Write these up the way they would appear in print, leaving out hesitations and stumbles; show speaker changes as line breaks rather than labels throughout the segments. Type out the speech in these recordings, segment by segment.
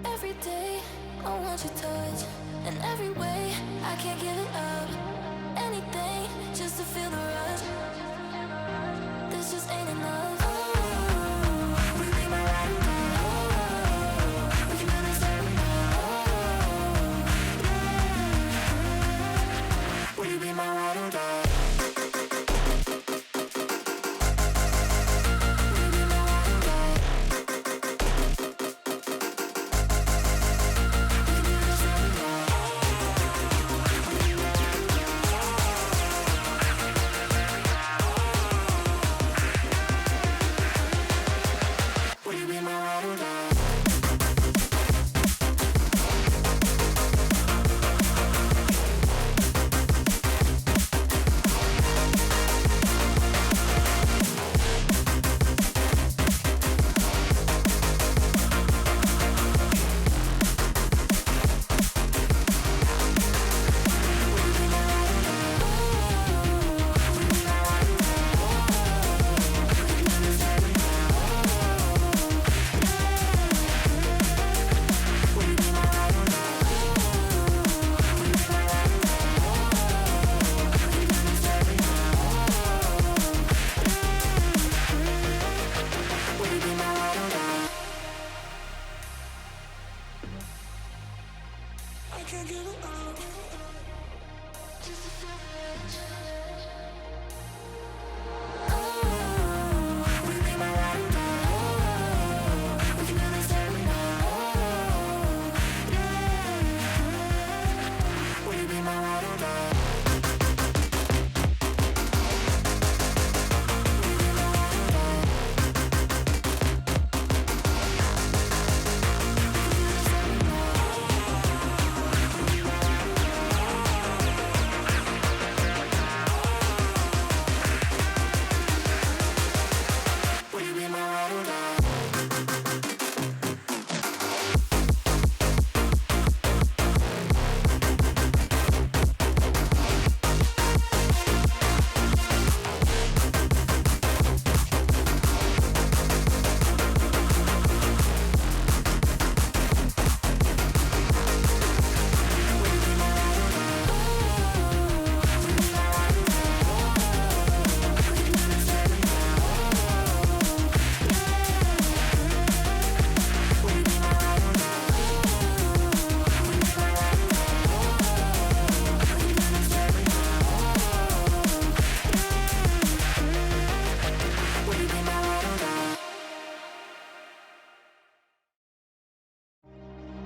Every day I want your touch, in every way I can't give it up. Anything just to feel the rush. This just ain't enough. Will you be my ride or die? We can do this every night. Will you be my ride or die?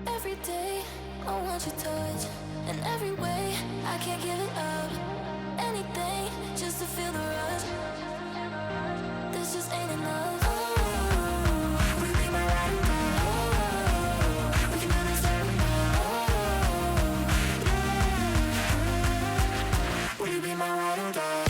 Every day I want your touch, in every way I can't give it up. Anything just to feel the rush. This just ain't enough. Will you be my ride or die? We can do this every night. Will you be my ride or die?